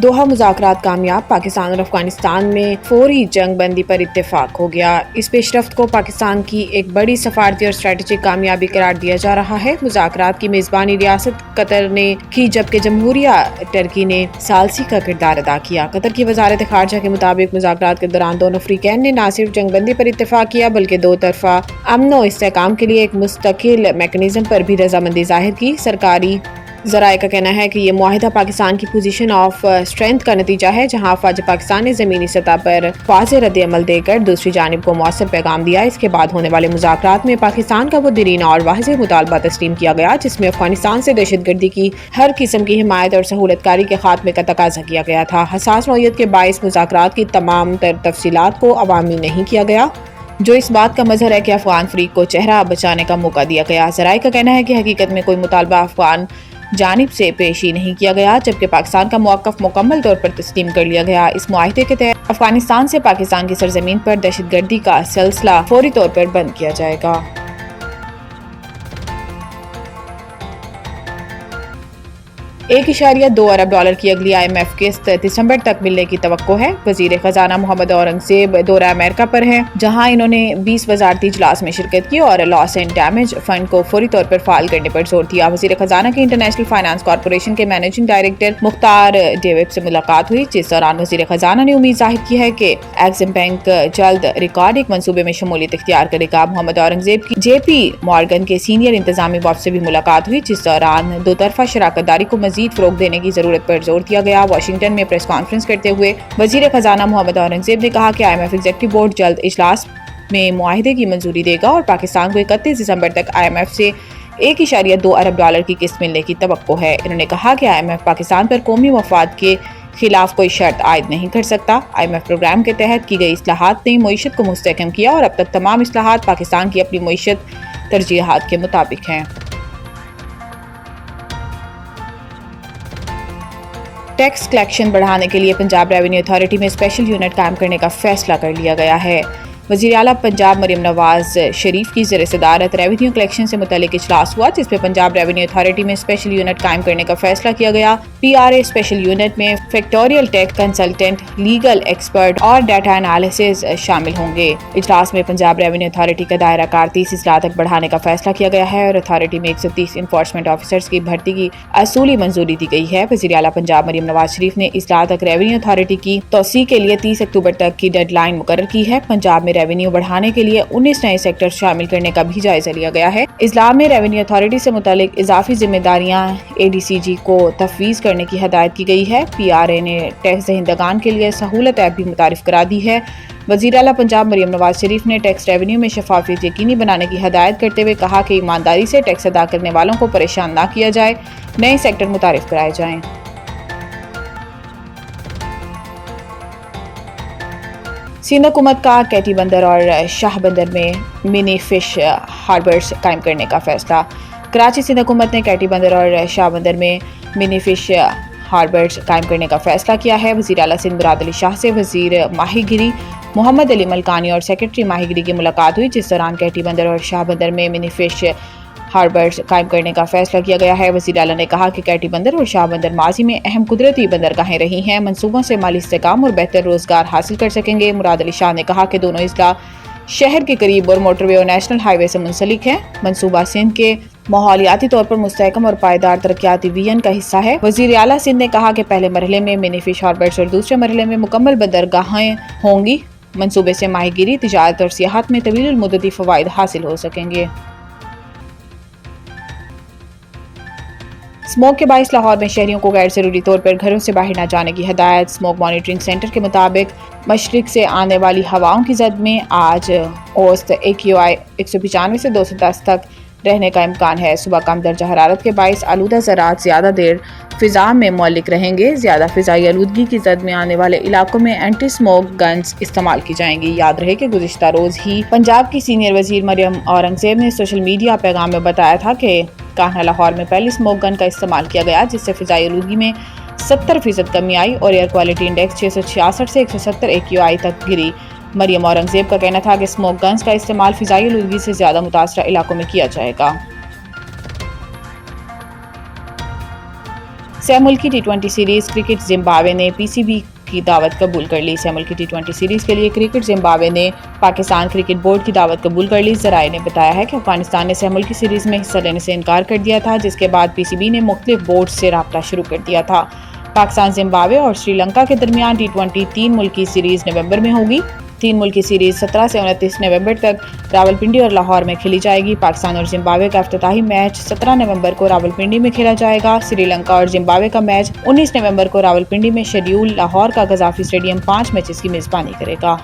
Doha مذاکرات کامیاب، پاکستان اور افغانستان میں فوری جنگ بندی پر اتفاق ہو گیا۔ اس پیش رفت کو پاکستان کی ایک بڑی سفارتی اور اسٹریٹجک کامیابی قرار دیا جا رہا ہے۔ مذاکرات کی میزبانی ریاست قطر نے کی، جبکہ جمہوریہ ٹرکی نے ثالثی کا کردار ادا کیا۔ قطر کی وزارت خارجہ کے مطابق مذاکرات کے دوران دونوں فریقین نے نہ صرف جنگ بندی پر اتفاق کیا بلکہ دو طرفہ امن و استحکام کے لیے ایک مستقل میکانزم پر بھی رضامندی ظاہر کی۔ سرکاری ذرائع کا کہنا ہے کہ یہ معاہدہ پاکستان کی پوزیشن آف اسٹرینتھ کا نتیجہ ہے، جہاں افواج پاکستان نے زمینی سطح پر واضح رد عمل دے کر دوسری جانب کو مؤثر پیغام دیا۔ اس کے بعد ہونے والے مذاکرات میں پاکستان کا وہ دیرینہ اور واضح مطالبہ تسلیم کیا گیا جس میں افغانستان سے دہشت گردی کی ہر قسم کی حمایت اور سہولت کاری کے خاتمے کا تقاضا کیا گیا تھا۔ حساس نوعیت کے باعث مذاکرات کی تمام تر تفصیلات کو عوامی نہیں کیا گیا، جو اس بات کا مظہر ہے کہ افغان فریق کو چہرہ بچانے کا موقع دیا گیا۔ ذرائع کا کہنا ہے کہ حقیقت میں کوئی مطالبہ افغان جانب سے پیش ہی نہیں کیا گیا، جبکہ پاکستان کا موقف مکمل طور پر تسلیم کر لیا گیا۔ اس معاہدے کے تحت افغانستان سے پاکستان کی سرزمین پر دہشت گردی کا سلسلہ فوری طور پر بند کیا جائے گا۔ 1.2 ارب ڈالر کی اگلی IMF قسط دسمبر تک ملنے کی توقع ہے۔ وزیر خزانہ محمد اورنگزیب دورہ امریکہ پر ہیں، جہاں انہوں نے 20 وزارتی اجلاس میں شرکت کی اور لاس اینڈ ڈیمیج فنڈ کو فوری طور پر فعال کرنے پر زور دیا۔ وزیر خزانہ کی انٹرنیشنل فائنانس کارپوریشن کے مینیجنگ ڈائریکٹر مختار ڈیوڈ سے ملاقات ہوئی، جس دوران وزیر خزانہ نے امید ظاہر کی ہے کہ ایگزم بینک جلد ریکارڈ ایک منصوبے میں شمولیت اختیار کرے گا۔ محمد اورنگزیب کی JP مارگن کے سینئر انتظامی بورڈ سے بھی ملاقات ہوئی، جس دوران دو طرفہ شراکت داری کو مزید فروغ دینے کی ضرورت پر زور دیا گیا۔ واشنگٹن میں پریس کانفرنس کرتے ہوئے وزیر خزانہ محمد اورنگزیب نے کہا کہ IMF ایگزیکٹو بورڈ جلد اجلاس میں معاہدے کی منظوری دے گا اور پاکستان کو 31 دسمبر تک IMF سے 1.2 ارب ڈالر کی قسط ملنے کی توقع ہے۔ انہوں نے کہا کہ IMF پاکستان پر قومی مفاد کے خلاف کوئی شرط عائد نہیں کر سکتا۔ IMF پروگرام کے تحت کی گئی اصلاحات نے معیشت کو مستحکم کیا اور اب تک تمام اصلاحات پاکستان کی اپنی معیشت ترجیحات کے مطابق ہیں۔ ٹیکس کلیکشن بڑھانے کے لیے پنجاب ریونیو اتھارٹی میں اسپیشل یونٹ قائم کرنے کا فیصلہ کر لیا گیا ہے۔ وزیر اعلیٰ پنجاب مریم نواز شریف کی زیر صدارت ریونیو کلیکشن سے متعلق اجلاس ہوا، جس میں پنجاب ریونیو اتھارٹی میں اسپیشل یونٹ قائم کرنے کا فیصلہ کیا گیا۔ PRA اسپیشل یونٹ میں factorial tax consultant, legal expert اور ڈیٹا انالیسز شامل ہوں گے۔ اجلاس میں پنجاب ریونیو اتھارٹی کا دائرہ کار 30 اضلاع تک بڑھانے کا فیصلہ کیا گیا ہے اور اتھارٹی میں 130 انفورسمنٹ آفیسرز کی بھرتی کی اصولی منظوری دی گئی ہے۔ وزیر اعلیٰ پنجاب مریم نواز شریف نے اضلاع تک ریونیو اتھارٹی کی توسیع کے لیے 30 اکتوبر تک کی ڈیڈ لائن مقرر کی ہے۔ پنجاب میں ریونیو بڑھانے کے لیے 19 نئے سیکٹر شامل کرنے کا بھی جائزہ لیا گیا ہے۔ اضلاع میں ریونیو اتھارٹی سے متعلق اضافی ذمہ داریاں ADCG کو تفویض کرنے کی ہدایت کی گئی ہے۔ PRA نے ٹیکس دہندگان کے لیے سہولت ایپ بھی متعارف کرا دی ہے۔ وزیر اعلیٰ پنجاب مریم نواز شریف نے ٹیکس ریونیو میں شفافیت یقینی بنانے کی ہدایت کرتے ہوئے کہا کہ ایمانداری سے ٹیکس ادا کرنے والوں کو پریشان نہ کیا جائے، نئے سیکٹر متعارف کرائے جائیں۔ سندھ حکومت کا کیٹی بندر اور شاہ بندر میں منی فش ہاربرز قائم کرنے کا فیصلہ۔ کراچی سندھ حکومت نے کیٹی بندر اور شاہ بندر میں منی فش ہاربرز قائم کرنے کا فیصلہ کیا ہے۔ وزیر اعلیٰ سندھ مراد علی شاہ سے وزیر ماہی گیری محمد علی ملکانی اور سیکرٹری ماہی گیری کی ملاقات ہوئی، جس دوران کیٹی بندر اور شاہ بندر میں منی فش ہاربرز قائم کرنے کا فیصلہ کیا گیا ہے۔ وزیر اعلیٰ نے کہا کہ کیٹی بندر اور شاہ بندر ماضی میں اہم قدرتی بندرگاہیں رہی ہیں، منصوبوں سے مالی استحکام اور بہتر روزگار حاصل کر سکیں گے۔ مراد علی شاہ نے کہا کہ دونوں اضلاع شہر کے قریب اور موٹر وے اور نیشنل ہائی وے سے منسلک ہیں۔ منصوبہ سندھ کے ماحولیاتی طور پر مستحکم اور پائیدار ترقیاتی ویژن کا حصہ ہے۔ وزیر اعلیٰ سندھ نے کہا کہ پہلے مرحلے میں منی فش ہاربرز اور دوسرے مرحلے میں مکمل بندرگاہیں ہوں گی۔ منصوبے سے ماہی گیری، تجارت اور سیاحت میں طویل المدتی فوائد حاصل ہو سکیں گے۔ اسموگ کے باعث لاہور میں شہریوں کو غیر ضروری طور پر گھروں سے باہر نہ جانے کی ہدایت۔ اسموگ مانیٹرنگ سینٹر کے مطابق مشرق سے آنے والی ہواؤں کی زد میں آج اوسط AQI 195 سے 210 تک رہنے کا امکان ہے۔ صبح کم درجہ حرارت کے باعث آلودہ ذرات زیادہ دیر فضا میں معلق رہیں گے۔ زیادہ فضائی آلودگی کی زد میں آنے والے علاقوں میں اینٹی اسموگ گنز استعمال کی جائیں گی۔ یاد رہے کہ گزشتہ روز ہی پنجاب کی سینئر وزیر مریم اورنگزیب نے سوشل میڈیا پیغام میں بتایا تھا کہ کانہا لاہور میں پہلی اسموگ گن کا استعمال کیا گیا، جس سے فضائی آلودگی میں 70% کمی آئی اور ایئر کوالٹی انڈیکس 666 سے 170 AQI تک گری۔ مریم اورنگزیب کا کہنا تھا کہ اسموگ گنز کا استعمال فضائی آلودگی سے زیادہ متاثرہ علاقوں میں کیا جائے گا۔ سہ ملکی ٹی20 سیریز کرکٹ زمبابوے نے پی سی بی کی دعوت قبول کر لی۔ سہ ملکی ٹی20 سیریز کے لیے کرکٹ زمبابوے نے پاکستان کرکٹ بورڈ کی دعوت قبول کر لی۔ ذرائع نے بتایا ہے کہ افغانستان نے سہ ملکی سیریز میں حصہ لینے سے انکار کر دیا تھا، جس کے بعد پی سی بی نے مختلف بورڈز سے رابطہ شروع کر دیا تھا۔ پاکستان زمبابوے اور سری لنکا کے درمیان ٹی20 تین ملکی سیریز نومبر میں ہوگی۔ تین ملکی سیریز 17 سے 29 نومبر تک راولپنڈی اور لاہور میں کھیلی جائے گی۔ پاکستان اور زمبابوے کا افتتاحی میچ 17 نومبر کو راولپنڈی میں کھیلا جائے گا۔ سری لنکا اور زمبابوے کا میچ 19 نومبر کو راولپنڈی میں شیڈیول لاہور کا قذافی اسٹیڈیم 5 میچز کی میزبانی کرے گا۔